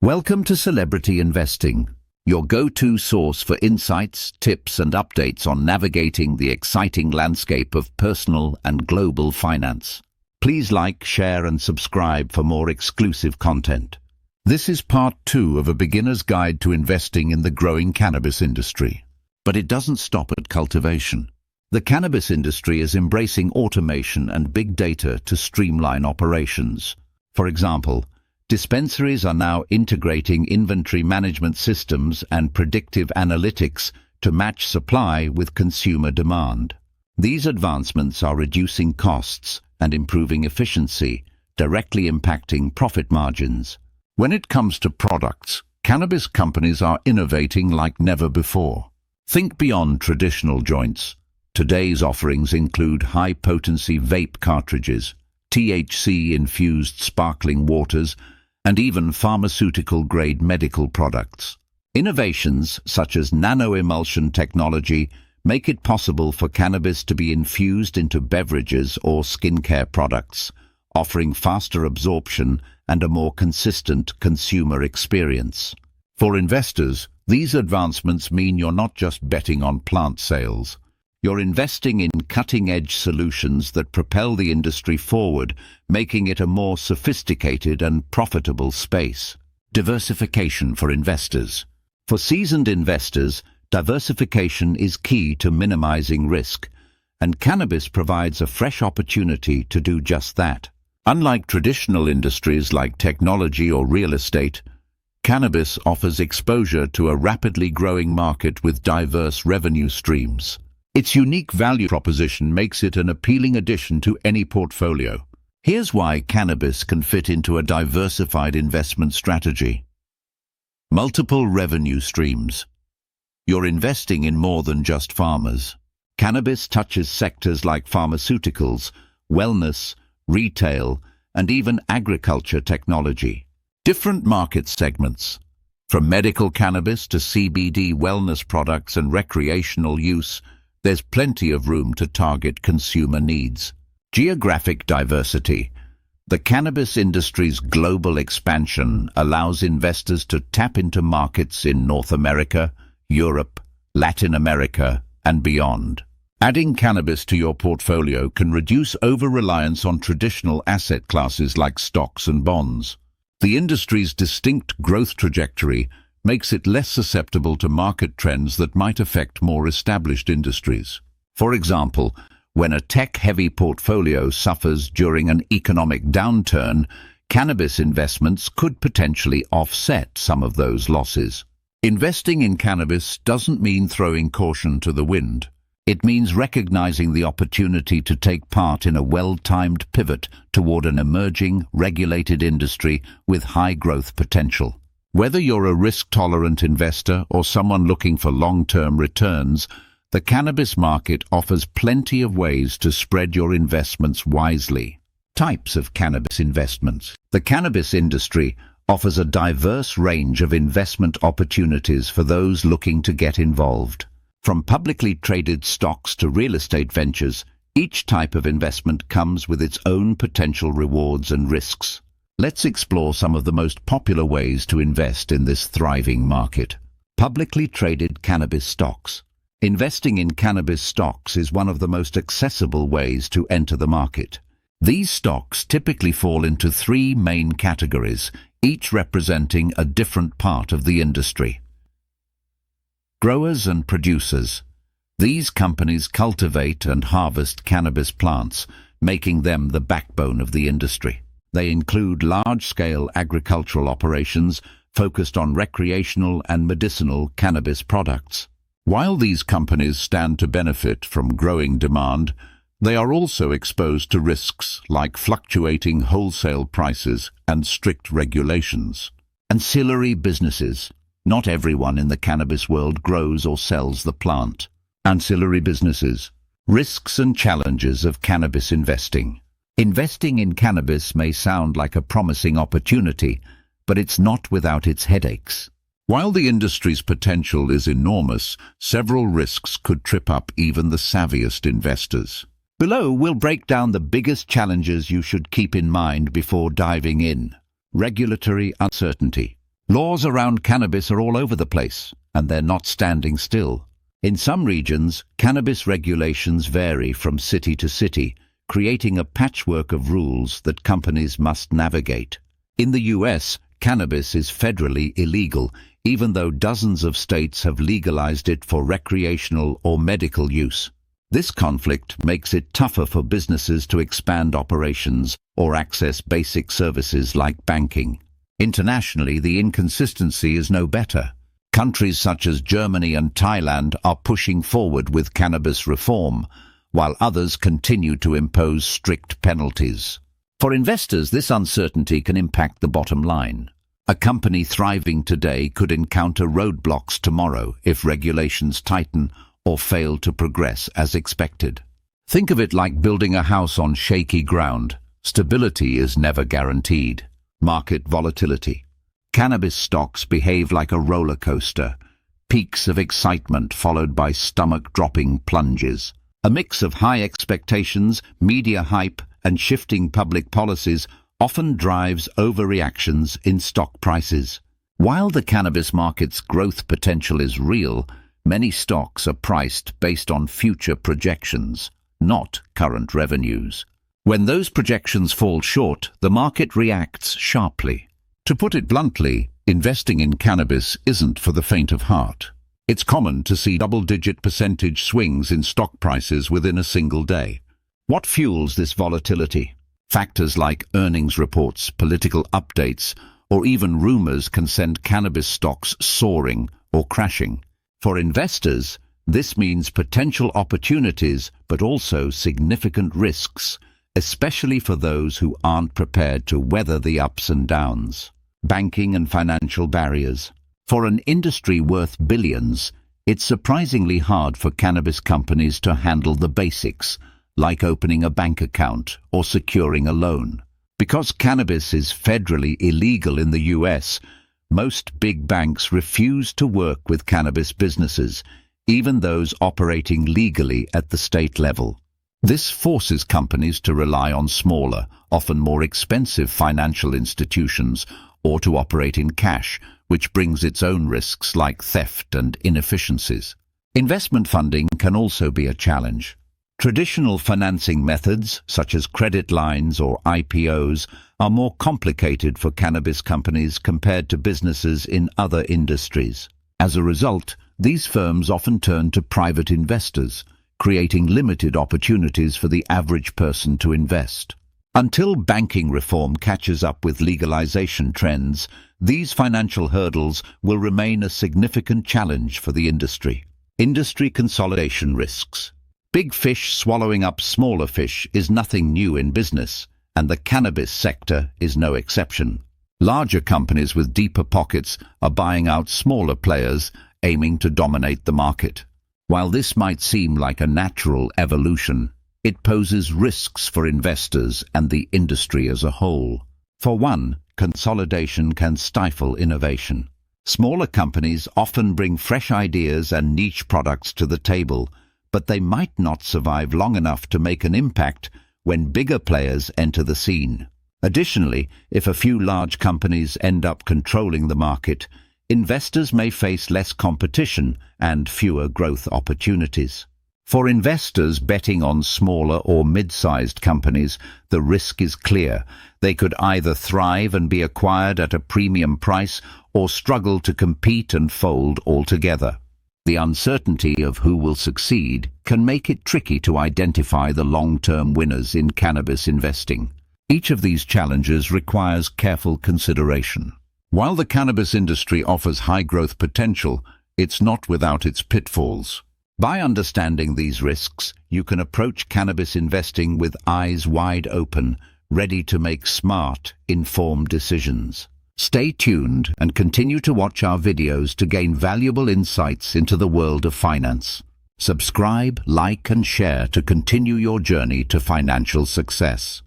Welcome to Celebrity Investing, your go-to source for insights, tips, and updates on navigating the exciting landscape of personal and global finance. Please like, share, and subscribe for more exclusive content. This is part 2 of a beginner's guide to investing in the growing cannabis industry. But it doesn't stop at cultivation. The cannabis industry is embracing automation and big data to streamline operations. For example, dispensaries are now integrating inventory management systems and predictive analytics to match supply with consumer demand. These advancements are reducing costs and improving efficiency, directly impacting profit margins. When it comes to products, cannabis companies are innovating like never before. Think beyond traditional joints. Today's offerings include high-potency vape cartridges, THC-infused sparkling waters, and even pharmaceutical-grade medical products. Innovations such as nano-emulsion technology make it possible for cannabis to be infused into beverages or skincare products, offering faster absorption and a more consistent consumer experience. For investors, these advancements mean you're not just betting on plant sales. You're investing in cutting-edge solutions that propel the industry forward, making it a more sophisticated and profitable space. Diversification for investors. For seasoned investors, diversification is key to minimizing risk, and cannabis provides a fresh opportunity to do just that. Unlike traditional industries like technology or real estate, cannabis offers exposure to a rapidly growing market with diverse revenue streams. Its unique value proposition makes it an appealing addition to any portfolio. Here's why cannabis can fit into a diversified investment strategy. Multiple revenue streams. You're investing in more than just farmers. Cannabis touches sectors like pharmaceuticals, wellness, retail, and even agriculture technology. Different market segments. From medical cannabis to CBD wellness products and recreational use, there's plenty of room to target consumer needs. Geographic diversity. The cannabis industry's global expansion allows investors to tap into markets in North America, Europe, Latin America, and beyond. Adding cannabis to your portfolio can reduce over-reliance on traditional asset classes like stocks and bonds. The industry's distinct growth trajectory makes it less susceptible to market trends that might affect more established industries. For example, when a tech-heavy portfolio suffers during an economic downturn, cannabis investments could potentially offset some of those losses. Investing in cannabis doesn't mean throwing caution to the wind. It means recognizing the opportunity to take part in a well-timed pivot toward an emerging, regulated industry with high growth potential. Whether you're a risk-tolerant investor or someone looking for long-term returns, the cannabis market offers plenty of ways to spread your investments wisely. Types of cannabis investments. The cannabis industry offers a diverse range of investment opportunities for those looking to get involved. From publicly traded stocks to real estate ventures, each type of investment comes with its own potential rewards and risks. Let's explore some of the most popular ways to invest in this thriving market. Publicly traded cannabis stocks. Investing in cannabis stocks is one of the most accessible ways to enter the market. These stocks typically fall into 3 main categories, each representing a different part of the industry. Growers and producers. These companies cultivate and harvest cannabis plants, making them the backbone of the industry. They include large-scale agricultural operations focused on recreational and medicinal cannabis products. While these companies stand to benefit from growing demand, they are also exposed to risks like fluctuating wholesale prices and strict regulations. Ancillary businesses. Not everyone in the cannabis world grows or sells the plant. Ancillary businesses. Risks and challenges of cannabis investing. Investing in cannabis may sound like a promising opportunity, but it's not without its headaches. While the industry's potential is enormous, several risks could trip up even the savviest investors. Below, we'll break down the biggest challenges you should keep in mind before diving in. Regulatory uncertainty. Laws around cannabis are all over the place, and they're not standing still. In some regions, cannabis regulations vary from city to city, creating a patchwork of rules that companies must navigate. In the US, cannabis is federally illegal, even though dozens of states have legalized it for recreational or medical use. This conflict makes it tougher for businesses to expand operations or access basic services like banking. Internationally, the inconsistency is no better. Countries such as Germany and Thailand are pushing forward with cannabis reform, while others continue to impose strict penalties. For investors, this uncertainty can impact the bottom line. A company thriving today could encounter roadblocks tomorrow if regulations tighten or fail to progress as expected. Think of it like building a house on shaky ground. Stability is never guaranteed. Market volatility. Cannabis stocks behave like a roller coaster. Peaks of excitement followed by stomach-dropping plunges. A mix of high expectations, media hype, and shifting public policies often drives overreactions in stock prices. While the cannabis market's growth potential is real, many stocks are priced based on future projections, not current revenues. When those projections fall short, the market reacts sharply. To put it bluntly, investing in cannabis isn't for the faint of heart. It's common to see double-digit percentage swings in stock prices within a single day. What fuels this volatility? Factors like earnings reports, political updates, or even rumors can send cannabis stocks soaring or crashing. For investors, this means potential opportunities but also significant risks, especially for those who aren't prepared to weather the ups and downs. Banking and financial barriers. For an industry worth billions, it's surprisingly hard for cannabis companies to handle the basics, like opening a bank account or securing a loan. Because cannabis is federally illegal in the US, most big banks refuse to work with cannabis businesses, even those operating legally at the state level. This forces companies to rely on smaller, often more expensive financial institutions or to operate in cash, which brings its own risks like theft and inefficiencies. Investment funding can also be a challenge. Traditional financing methods, such as credit lines or IPOs, are more complicated for cannabis companies compared to businesses in other industries. As a result, these firms often turn to private investors, creating limited opportunities for the average person to invest. Until banking reform catches up with legalization trends, these financial hurdles will remain a significant challenge for the industry. Industry consolidation risks. Big fish swallowing up smaller fish is nothing new in business, and the cannabis sector is no exception. Larger companies with deeper pockets are buying out smaller players, aiming to dominate the market. While this might seem like a natural evolution, it poses risks for investors and the industry as a whole. For one, consolidation can stifle innovation. Smaller companies often bring fresh ideas and niche products to the table, but they might not survive long enough to make an impact when bigger players enter the scene. Additionally, if a few large companies end up controlling the market, investors may face less competition and fewer growth opportunities. For investors betting on smaller or mid-sized companies, the risk is clear. They could either thrive and be acquired at a premium price or struggle to compete and fold altogether. The uncertainty of who will succeed can make it tricky to identify the long-term winners in cannabis investing. Each of these challenges requires careful consideration. While the cannabis industry offers high growth potential, it's not without its pitfalls. By understanding these risks, you can approach cannabis investing with eyes wide open, ready to make smart, informed decisions. Stay tuned and continue to watch our videos to gain valuable insights into the world of finance. Subscribe, like, and share to continue your journey to financial success.